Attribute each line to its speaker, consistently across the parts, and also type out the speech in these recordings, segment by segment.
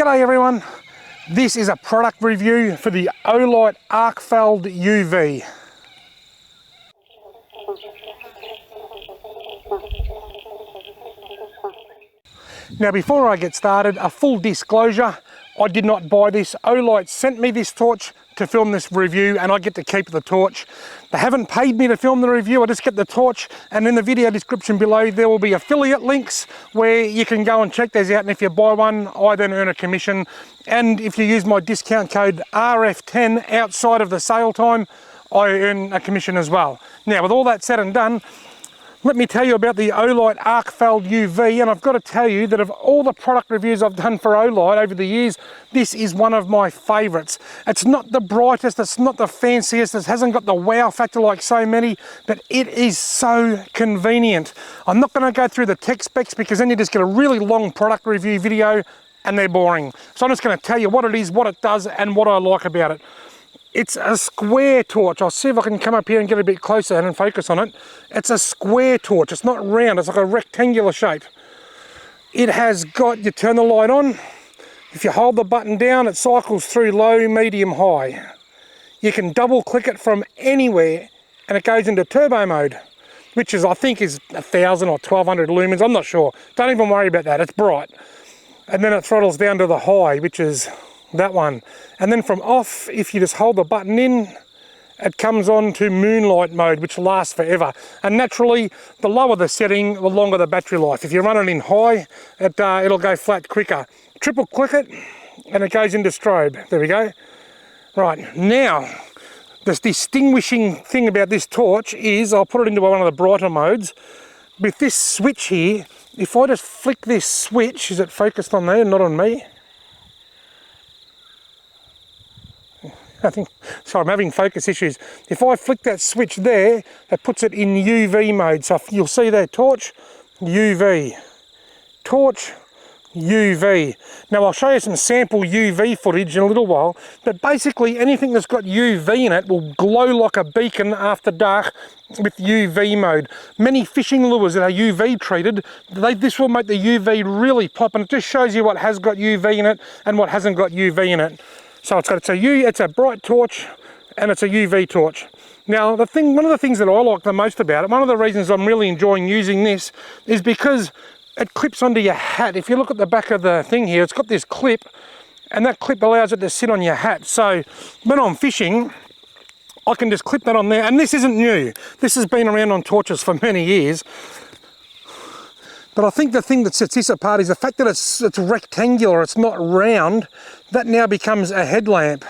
Speaker 1: G'day everyone, this is a product review for the Olight Arkfeld UV. Now before I get started, a full disclosure, I did not buy this. Olight sent me this torch to film this review and I get to keep the torch. They haven't paid me to film the review, I just get the torch, and in the video description below there will be affiliate links where you can go and check those out, and if you buy one I then earn a commission, and if you use my discount code RF10 outside of the sale time I earn a commission as well. Now with all that said and done, let me tell you about the Olight Arkfeld UV, and I've got to tell you that of all the product reviews I've done for Olight over the years, this is one of my favourites. It's not the brightest, it's not the fanciest, it hasn't got the wow factor like so many, but it is so convenient. I'm not going to go through the tech specs because then you just get a really long product review video and they're boring. So I'm just going to tell you what it is, what it does, and what I like about it. It's a square torch. I'll see if I can come up here and get a bit closer and focus on it. It's a square torch. It's not round. It's like a rectangular shape. It has got, you turn the light on. If you hold the button down, it cycles through low, medium, high. You can double click it from anywhere and it goes into turbo mode, which is, I think, is 1,000 or 1,200 lumens. I'm not sure. Don't even worry about that. It's bright. And then it throttles down to the high, which is that one. And then from off, if you just hold the button in, it comes on to moonlight mode, which lasts forever. And naturally, the lower the setting, the longer the battery life. If you run it in high, it'll go flat quicker. Triple click it and it goes into strobe. There we go. Right, now the distinguishing thing about this torch is, I'll put it into one of the brighter modes. With this switch here, if I just flick this switch, is it focused on there, not on me? Sorry, I'm having focus issues. If I flick that switch there, it puts it in UV mode. So you'll see there, torch, UV, torch, UV. Now I'll show you some sample UV footage in a little while, but basically anything that's got UV in it will glow like a beacon after dark with UV mode. Many fishing lures that are UV treated, this will make the UV really pop, and it just shows you what has got UV in it and what hasn't got UV in it. So it's a bright torch and it's a UV torch. Now one of the things that I like the most about it, one of the reasons I'm really enjoying using this is because it clips onto your hat. If you look at the back of the thing here, it's got this clip, and that clip allows it to sit on your hat. So when I'm fishing, I can just clip that on there, and this isn't new. This has been around on torches for many years. But I think the thing that sets this apart is the fact that it's rectangular, it's not round. That now becomes a headlamp.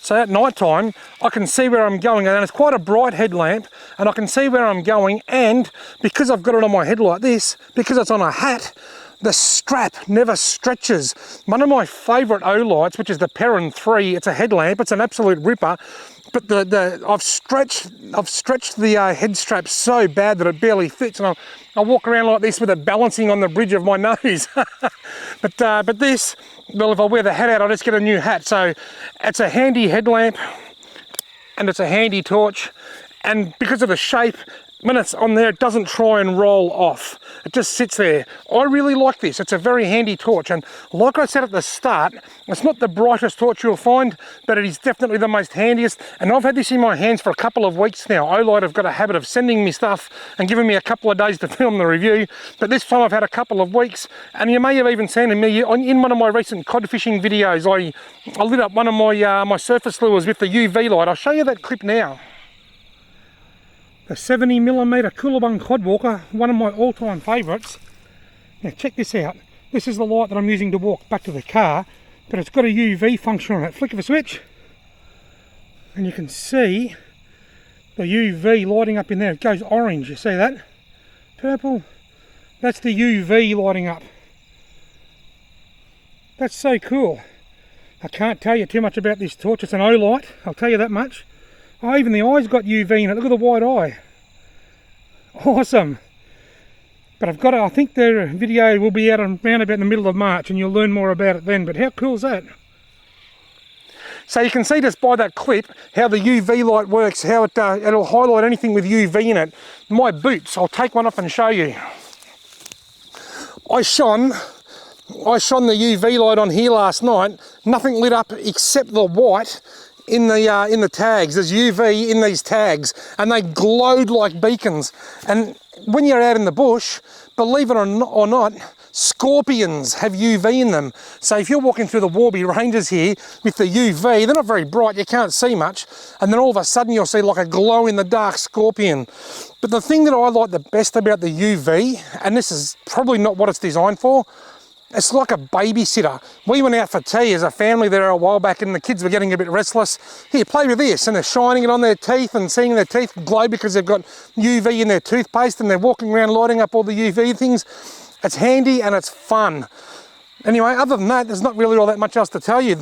Speaker 1: So at night time, I can see where I'm going, and it's quite a bright headlamp, and I can see where I'm going, and because I've got it on my head like this, because it's on a hat, the strap never stretches. One of my favourite Olights, which is the Perrin 3, it's a headlamp, it's an absolute ripper, but I've stretched the head strap so bad that it barely fits, and I walk around like this with it balancing on the bridge of my nose. but this, well, if I wear the hat out, I just get a new hat. So it's a handy headlamp and it's a handy torch, and because of the shape, when it's on there, it doesn't try and roll off. It just sits there. I really like this. It's a very handy torch, and like I said at the start, it's not the brightest torch you'll find, but it is definitely the most handiest. And I've had this in my hands for a couple of weeks now. Olight have got a habit of sending me stuff and giving me a couple of days to film the review, but this time I've had a couple of weeks, and you may have even seen me in one of my recent cod fishing videos. I lit up one of my surface lures with the UV light. I'll show you that clip now. A 70mm Coolabung Cod Walker, one of my all-time favourites. Now check this out. This is the light that I'm using to walk back to the car, but it's got a UV function on it. Flick of a switch, and you can see the UV lighting up in there. It goes orange, you see that? Purple, that's the UV lighting up. That's so cool. I can't tell you too much about this torch. It's an Olight, I'll tell you that much. Oh, even the eye's got UV in it. Look at the white eye. Awesome. But I think the video will be out around about the middle of March, and you'll learn more about it then. But how cool is that? So you can see just by that clip how the UV light works, how it'll highlight anything with UV in it. My boots, I'll take one off and show you. I shone I shone the UV light on here last night, nothing lit up except the white in the tags. There's UV in these tags and they glowed like beacons. And when you're out in the bush, believe it or not, scorpions have UV in them. So if you're walking through the Warby Ranges here with the UV, they're not very bright, you can't see much, and then all of a sudden you'll see like a glow in the dark scorpion. But the thing that I like the best about the UV, and this is probably not what it's designed for, it's like a babysitter. We went out for tea as a family there a while back and the kids were getting a bit restless. Here, play with this, and they're shining it on their teeth and seeing their teeth glow because they've got UV in their toothpaste and they're walking around lighting up all the UV things. It's handy and it's fun. Anyway, other than that, there's not really all that much else to tell you.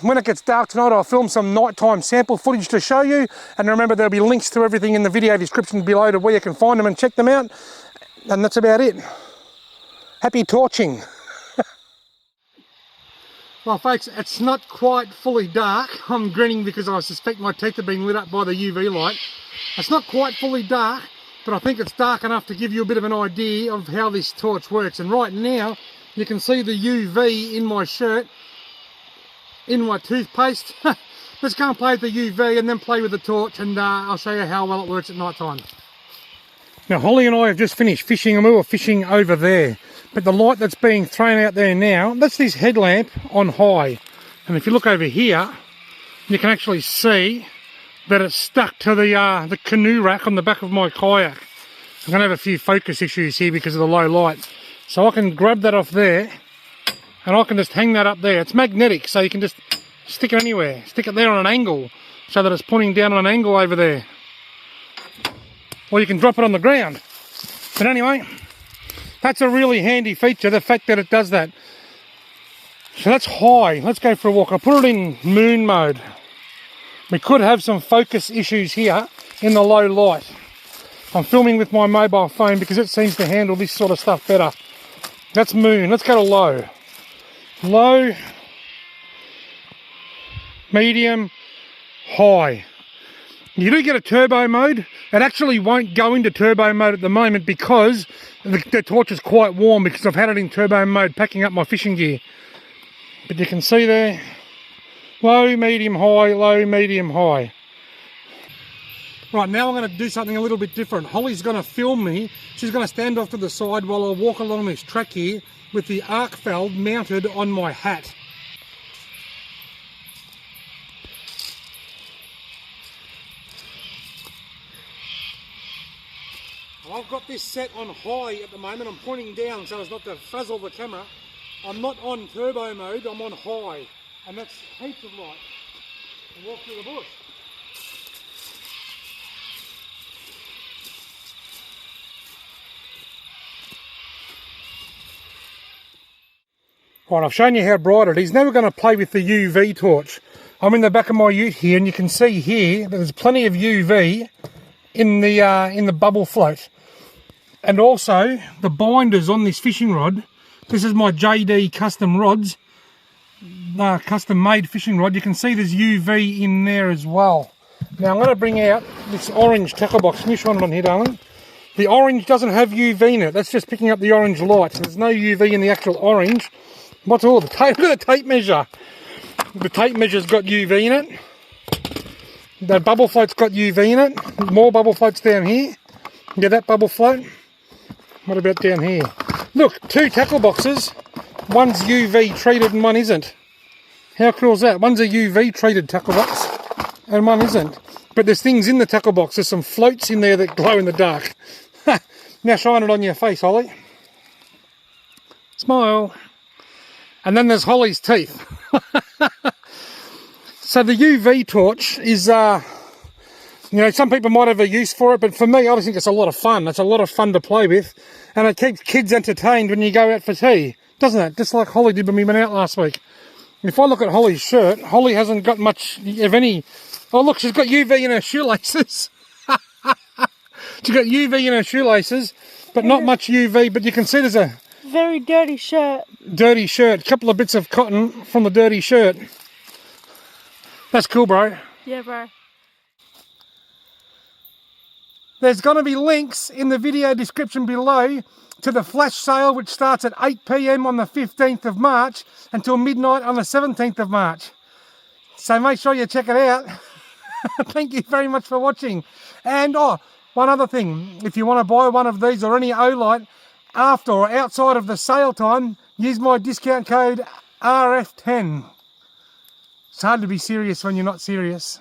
Speaker 1: When it gets dark tonight, I'll film some nighttime sample footage to show you. And remember, there'll be links to everything in the video description below to where you can find them and check them out. And that's about it. Happy torching. Well folks, it's not quite fully dark. I'm grinning because I suspect my teeth have been lit up by the UV light. It's not quite fully dark, but I think it's dark enough to give you a bit of an idea of how this torch works. And right now, you can see the UV in my shirt, in my toothpaste. Let's go and play with the UV and then play with the torch, and I'll show you how well it works at night time. Now Holly and I have just finished fishing and we were fishing over there. But the light that's being thrown out there now, that's this headlamp on high. And if you look over here, you can actually see that it's stuck to the canoe rack on the back of my kayak. I'm going to have a few focus issues here because of the low light. So I can grab that off there and I can just hang that up there. It's magnetic, so you can just stick it anywhere. Stick it there on an angle so that it's pointing down on an angle over there. Or you can drop it on the ground. But anyway, that's a really handy feature, the fact that it does that. So that's high. Let's go for a walk. I'll put it in moon mode. We could have some focus issues here in the low light. I'm filming with my mobile phone because it seems to handle this sort of stuff better. That's moon. Let's go to low. Low, medium, high. You do get a turbo mode. It actually won't go into turbo mode at the moment because the torch is quite warm because I've had it in turbo mode packing up my fishing gear. But you can see there, low, medium, high, low, medium, high. Right, now I'm going to do something a little bit different. Holly's going to film me. She's going to stand off to the side while I walk along this track here with the Arkfeld mounted on my hat. I've got this set on high at the moment. I'm pointing down so as not to frazzle the camera. I'm not on turbo mode, I'm on high. And that's heaps of light. And walk through the bush. Right, I've shown you how bright it is. Now we're going to play with the UV torch. I'm in the back of my ute here and you can see here that there's plenty of UV in the bubble float. And also, the binders on this fishing rod, this is my JD custom rods, custom made fishing rod. You can see there's UV in there as well. Now I'm going to bring out this orange tackle box. Can you shine it on here, darling? The orange doesn't have UV in it. That's just picking up the orange light. So there's no UV in the actual orange. What's all the tape? Look at the tape measure. The tape measure's got UV in it. The bubble float's got UV in it. More bubble floats down here. Yeah, that bubble float. What about down here? Look, 2 tackle boxes. One's UV treated and one isn't. How cool is that? One's a UV treated tackle box and one isn't. But there's things in the tackle box. There's some floats in there that glow in the dark. Now shine it on your face, Holly. Smile. And then there's Holly's teeth. So the UV torch is, you know, some people might have a use for it, but for me, I just think it's a lot of fun. It's a lot of fun to play with, and it keeps kids entertained when you go out for tea, doesn't it? Just like Holly did when we went out last week. If I look at Holly's shirt, Holly hasn't got much of any... Oh, look, she's got UV in her shoelaces. She's got UV in her shoelaces, but not much UV, but you can see there's a...
Speaker 2: Very dirty shirt.
Speaker 1: Dirty shirt. A couple of bits of cotton from the dirty shirt. That's cool, bro.
Speaker 2: Yeah, bro.
Speaker 1: There's going to be links in the video description below to the flash sale, which starts at 8 p.m. on the 15th of March until midnight on the 17th of March. So make sure you check it out. Thank you very much for watching. And one other thing, if you want to buy one of these or any Olight after or outside of the sale time, use my discount code RF10. It's hard to be serious when you're not serious.